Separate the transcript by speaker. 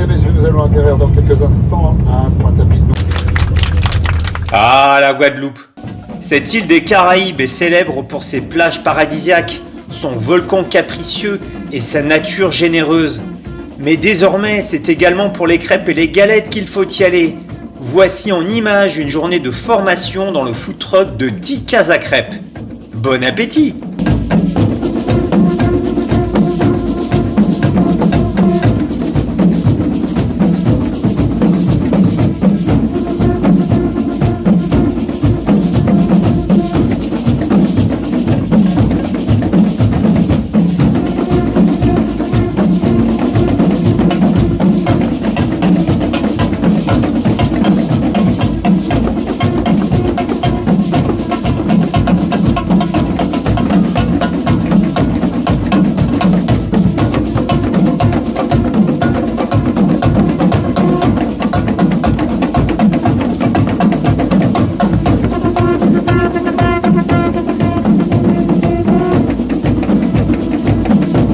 Speaker 1: et messieurs, nous allons atterrir dans quelques instants à Pointe-à-Pitre.
Speaker 2: Ah, la Guadeloupe! Cette île des Caraïbes est célèbre pour ses plages paradisiaques, son volcan capricieux et sa nature généreuse. Mais désormais, c'est également pour les crêpes et les galettes qu'il faut y aller. Voici en images une journée de formation dans le food truck de 10 cases à crêpes. Bon appétit!